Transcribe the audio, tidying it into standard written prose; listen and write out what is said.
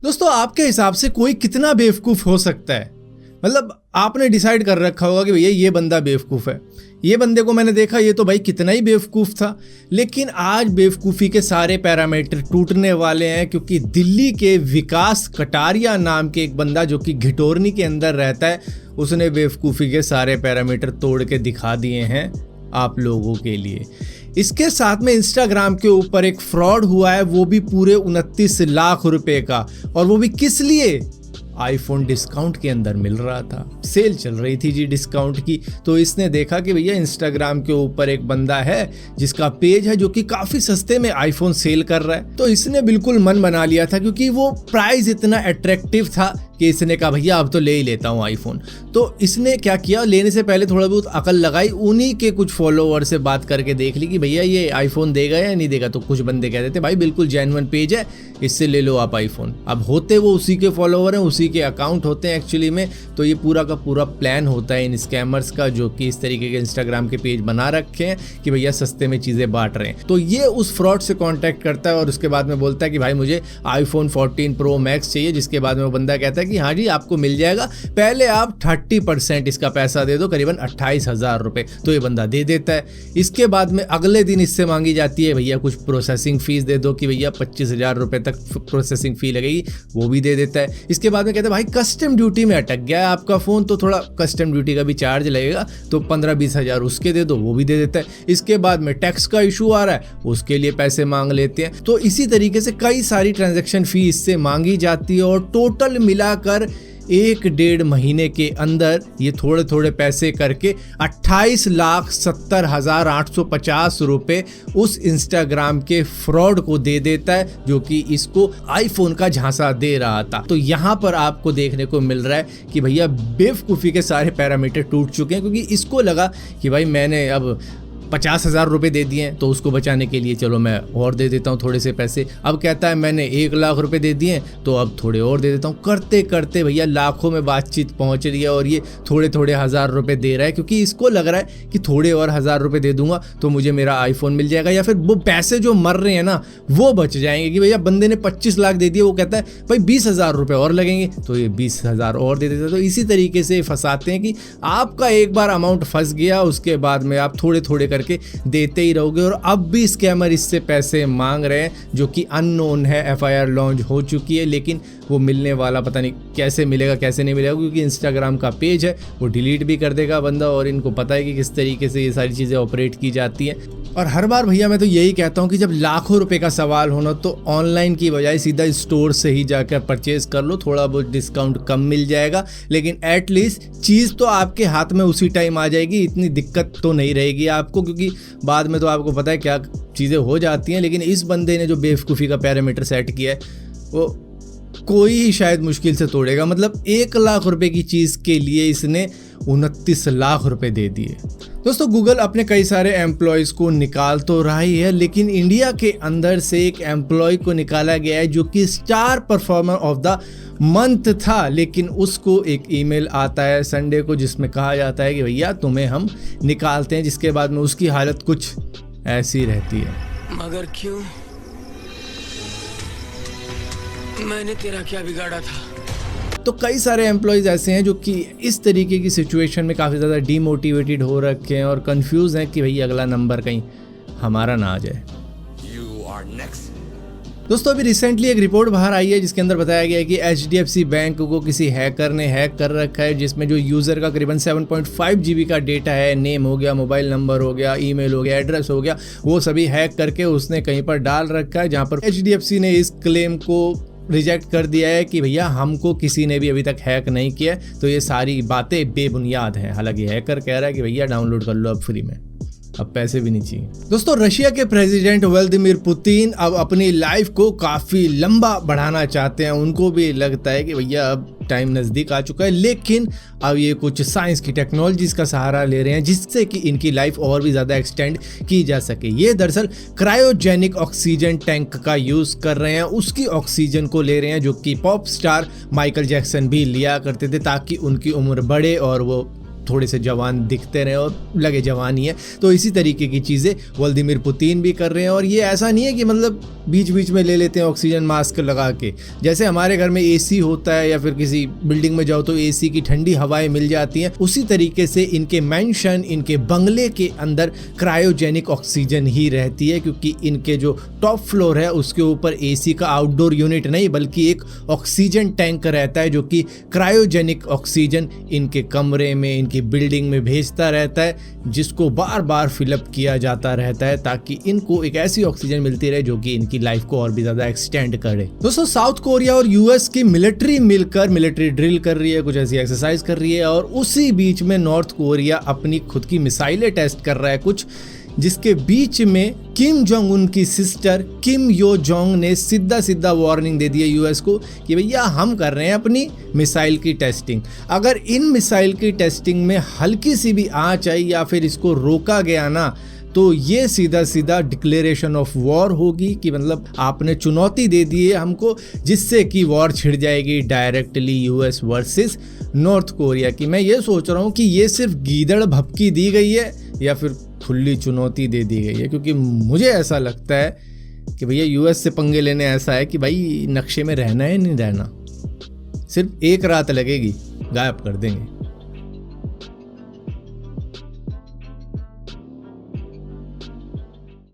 दोस्तों आपके हिसाब से कोई कितना बेवकूफ़ हो सकता है? मतलब आपने डिसाइड कर रखा होगा कि भैया ये बंदा बेवकूफ़ है, ये बंदे को मैंने देखा ये तो भाई कितना ही बेवकूफ़ था। लेकिन आज बेवकूफ़ी के सारे पैरामीटर टूटने वाले हैं, क्योंकि दिल्ली के विकास कटारिया नाम के एक बंदा जो कि घिटोरनी के अंदर रहता है, उसने बेवकूफ़ी के सारे पैरामीटर तोड़ के दिखा दिए हैं आप लोगों के लिए। इसके साथ में इंस्टाग्राम के ऊपर एक फ्रॉड हुआ है, वो भी पूरे 29 लाख रुपए का, और वो भी किस लिए? आईफोन डिस्काउंट के अंदर मिल रहा था, सेल चल रही थी जी डिस्काउंट की। तो इसने देखा कि भैया इंस्टाग्राम के ऊपर एक बंदा है जिसका पेज है जो कि काफ़ी सस्ते में आईफोन सेल कर रहा है, तो इसने बिल्कुल मन बना लिया था, क्योंकि वो प्राइस इतना अट्रैक्टिव था कि इसने कहा भैया अब तो ले ही लेता हूँ आईफोन। तो इसने क्या किया, लेने से पहले थोड़ा बहुत अकल लगाई, उन्हीं के कुछ फॉलोवर से बात करके देख ली कि भैया ये आईफोन देगा या नहीं देगा। तो कुछ बंदे कह देते भाई बिल्कुल जेन्युइन पेज है, इससे ले लो आप आईफोन। अब होते वो उसी के फॉलोवर हैं, उसी के अकाउंट होते हैं एक्चुअली में। तो ये पूरा का पूरा प्लान होता है इन स्कैमर्स का, जो कि इस तरीके के इंस्टाग्राम के पेज बना रखे हैं कि भैया सस्ते में चीज़ें बांट रहे हैं। तो ये उस फ्रॉड से कॉन्टैक्ट करता है और उसके बाद में बोलता है कि भाई मुझे आईफोन 14 प्रो मैक्स चाहिए, जिसके बाद में वो बंदा कहता है कि हाँ जी आपको मिल जाएगा, पहले आप 30% इसका पैसा दे दो, करीबन 28,000 रुपये। तो ये बंदा दे देता है। इसके बाद में अगले दिन इससे मांगी जाती है भैया कुछ प्रोसेसिंग फीस दे दो कि भैया 25,000 रुपये तक प्रोसेसिंग फी लगेगी, वो भी दे देता है। इसके बाद में कहते हैं भाई कस्टम ड्यूटी में अटक गया है आपका फ़ोन, तो थोड़ा कस्टम ड्यूटी का भी चार्ज लगेगा, तो 15-20 हज़ार उसके दे दो, वो भी दे देता है। इसके बाद में टैक्स का इशू आ रहा है, उसके लिए पैसे मांग लेते हैं। तो इसी तरीके से कई सारी ट्रांजैक्शन फी इससे मांगी जाती है, और टोटल मिलाकर 1-1.5 महीने के अंदर ये थोड़े थोड़े पैसे करके 28,70,850 रुपये उस इंस्टाग्राम के फ्रॉड को दे देता है, जो कि इसको आईफोन का झांसा दे रहा था। तो यहाँ पर आपको देखने को मिल रहा है कि भैया बेवकूफ़ी के सारे पैरामीटर टूट चुके हैं, क्योंकि इसको लगा कि भाई मैंने अब 50,000 रुपये दे दिए हैं, तो उसको बचाने के लिए चलो मैं और दे देता हूँ थोड़े से पैसे। अब कहता है मैंने 1 लाख रुपए दे दिए, तो अब थोड़े और दे देता हूँ। करते करते भैया लाखों में बातचीत पहुँच रही है, और ये थोड़े थोड़े हज़ार रुपये दे रहा है, क्योंकि इसको लग रहा है कि थोड़े और 1,000 रुपये दे दूंगा तो मुझे मेरा आईफोन मिल जाएगा, या फिर वो पैसे जो मर रहे हैं ना वो बच जाएंगे। कि भैया बंदे ने 25 लाख दे दिए, वो कहता है भाई 20,000 रुपये और लगेंगे, तो ये 20,000 और दे देता है। तो इसी तरीके से फंसाते हैं कि आपका एक बार अमाउंट फंस गया, उसके बाद में आप थोड़े थोड़े करके देते ही रहोगे। और अब भी स्कैमर इससे पैसे मांग रहे हैं, जो कि अननोन है। FIR लॉन्च हो चुकी है, लेकिन वो मिलने वाला पता नहीं कैसे मिलेगा कैसे नहीं मिलेगा, क्योंकि इंस्टाग्राम का पेज है, वो डिलीट भी कर देगा बंदा, और इनको पता है कि किस तरीके से ये सारी चीज़ें ऑपरेट की जाती हैं। और हर बार भैया मैं तो यही कहता हूँ कि जब लाखों रुपए का सवाल होना, तो ऑनलाइन की बजाय सीधा स्टोर से ही जाकर परचेज कर लो, थोड़ा बहुत डिस्काउंट कम मिल जाएगा, लेकिन एटलीस्ट चीज़ तो आपके हाथ में उसी टाइम आ जाएगी, इतनी दिक्कत तो नहीं रहेगी आपको, क्योंकि बाद में तो आपको पता है क्या चीज़ें हो जाती हैं। लेकिन इस बंदे ने जो बेवकूफ़ी का पैरामीटर सेट किया है, वो कोई ही शायद मुश्किल से तोड़ेगा। मतलब 1 लाख रुपए की चीज़ के लिए इसने 29 लाख रुपए दे दिए। दोस्तों गूगल अपने कई सारे एम्प्लॉयज़ को निकाल तो रहा ही है, लेकिन इंडिया के अंदर से एक एम्प्लॉय को निकाला गया है जो कि star performer of the month था। लेकिन उसको एक ईमेल आता है संडे को, जिसमें कहा जाता है कि भैया तुम्हें हम निकालते हैं, जिसके बाद में उसकी हालत कुछ ऐसी रहती है। मगर क्यों? मैंने तेरा क्या बिगाड़ा था? तो कई सारे एम्प्लॉयज़ ऐसे हैं जो कि इस तरीके की सिचुएशन में काफ़ी ज़्यादा डीमोटिवेटेड हो रखे हैं और कंफ्यूज हैं कि भाई अगला नंबर कहीं हमारा ना आ जाए। दोस्तों अभी रिसेंटली एक रिपोर्ट बाहर आई है, जिसके अंदर बताया गया है कि HDFC बैंक को किसी हैकर ने हैक कर रखा है, जिसमें जो यूज़र का करीबन 7.5 GB का डेटा है, नेम हो गया, मोबाइल नंबर हो गया, ईमेल हो गया, एड्रेस हो गया, वो सभी हैक करके उसने कहीं पर डाल रखा है, जहाँ पर HDFC ने इस क्लेम को रिजेक्ट कर दिया है कि भैया हमको किसी ने भी अभी तक हैक नहीं किया, तो ये सारी बातें बेबुनियाद हैं। हालांकि हैकर कह रहा है कि भैया डाउनलोड कर लो अब फ्री में, अब पैसे भी नहीं चाहिए। दोस्तों रशिया के प्रेसिडेंट व्लादिमीर पुतिन अब अपनी लाइफ को काफ़ी लंबा बढ़ाना चाहते हैं। उनको भी लगता है कि भैया अब टाइम नज़दीक आ चुका है, लेकिन अब ये कुछ साइंस की टेक्नोलॉजीज़ का सहारा ले रहे हैं, जिससे कि इनकी लाइफ और भी ज़्यादा एक्सटेंड की जा सके। ये दरअसल क्रायोजेनिक ऑक्सीजन टैंक का यूज़ कर रहे हैं, उसकी ऑक्सीजन को ले रहे हैं, जो कि पॉप स्टार माइकल जैक्सन भी लिया करते थे, ताकि उनकी उम्र बढ़े और वो थोड़े से जवान दिखते रहे और लगे जवान ही है। तो इसी तरीके की चीज़ें व्लादिमीर पुतिन भी कर रहे हैं। और ये ऐसा नहीं है कि मतलब बीच बीच में ले लेते हैं ऑक्सीजन मास्क लगा के, जैसे हमारे घर में एसी होता है या फिर किसी बिल्डिंग में जाओ तो एसी की ठंडी हवाएं मिल जाती हैं, उसी तरीके से इनके मेंशन, इनके बंगले के अंदर क्रायोजेनिक ऑक्सीजन ही रहती है, क्योंकि इनके जो टॉप फ्लोर है उसके ऊपर एसी का आउटडोर यूनिट नहीं बल्कि एक ऑक्सीजन टैंक रहता है, जो कि क्रायोजेनिक ऑक्सीजन इनके कमरे में, इनकी बिल्डिंग में भेजता रहता है, जिसको बार बार फिलअप किया जाता रहता है ताकि इनको एक ऐसी ऑक्सीजन मिलती रहे जो कि इनकी लाइफ को और भी ज्यादा एक्सटेंड करे। दोस्तों, साउथ कोरिया और यूएस की मिलिट्री मिलकर मिलिट्री ड्रिल कर रही है, कुछ ऐसी एक्सरसाइज कर रही है, और उसी बीच में नॉर्थ कोरिया अपनी खुद की मिसाइलें टेस्ट कर रहा है कुछ, जिसके बीच में किम जोंग उन की सिस्टर किम यो जोंग ने सीधा सीधा वार्निंग दे दी है यूएस को कि भैया हम कर रहे हैं अपनी मिसाइल की टेस्टिंग, अगर इन मिसाइल की टेस्टिंग में हल्की सी भी आंच आई या फिर इसको रोका गया ना तो ये सीधा सीधा डिक्लेरेशन ऑफ वॉर होगी, कि मतलब आपने चुनौती दे दी है हमको, जिससे कि वॉर छिड़ जाएगी directly US versus north Korea की। मैं ये सोच रहा हूँ कि ये सिर्फ गीदड़ भपकी दी गई है या फिर खुली चुनौती दे दी गई है, क्योंकि मुझे ऐसा लगता है कि भैया यूएस से पंगे लेने ऐसा है कि भाई नक्शे में रहना है नहीं रहना, सिर्फ एक रात लगेगी, गायब कर देंगे।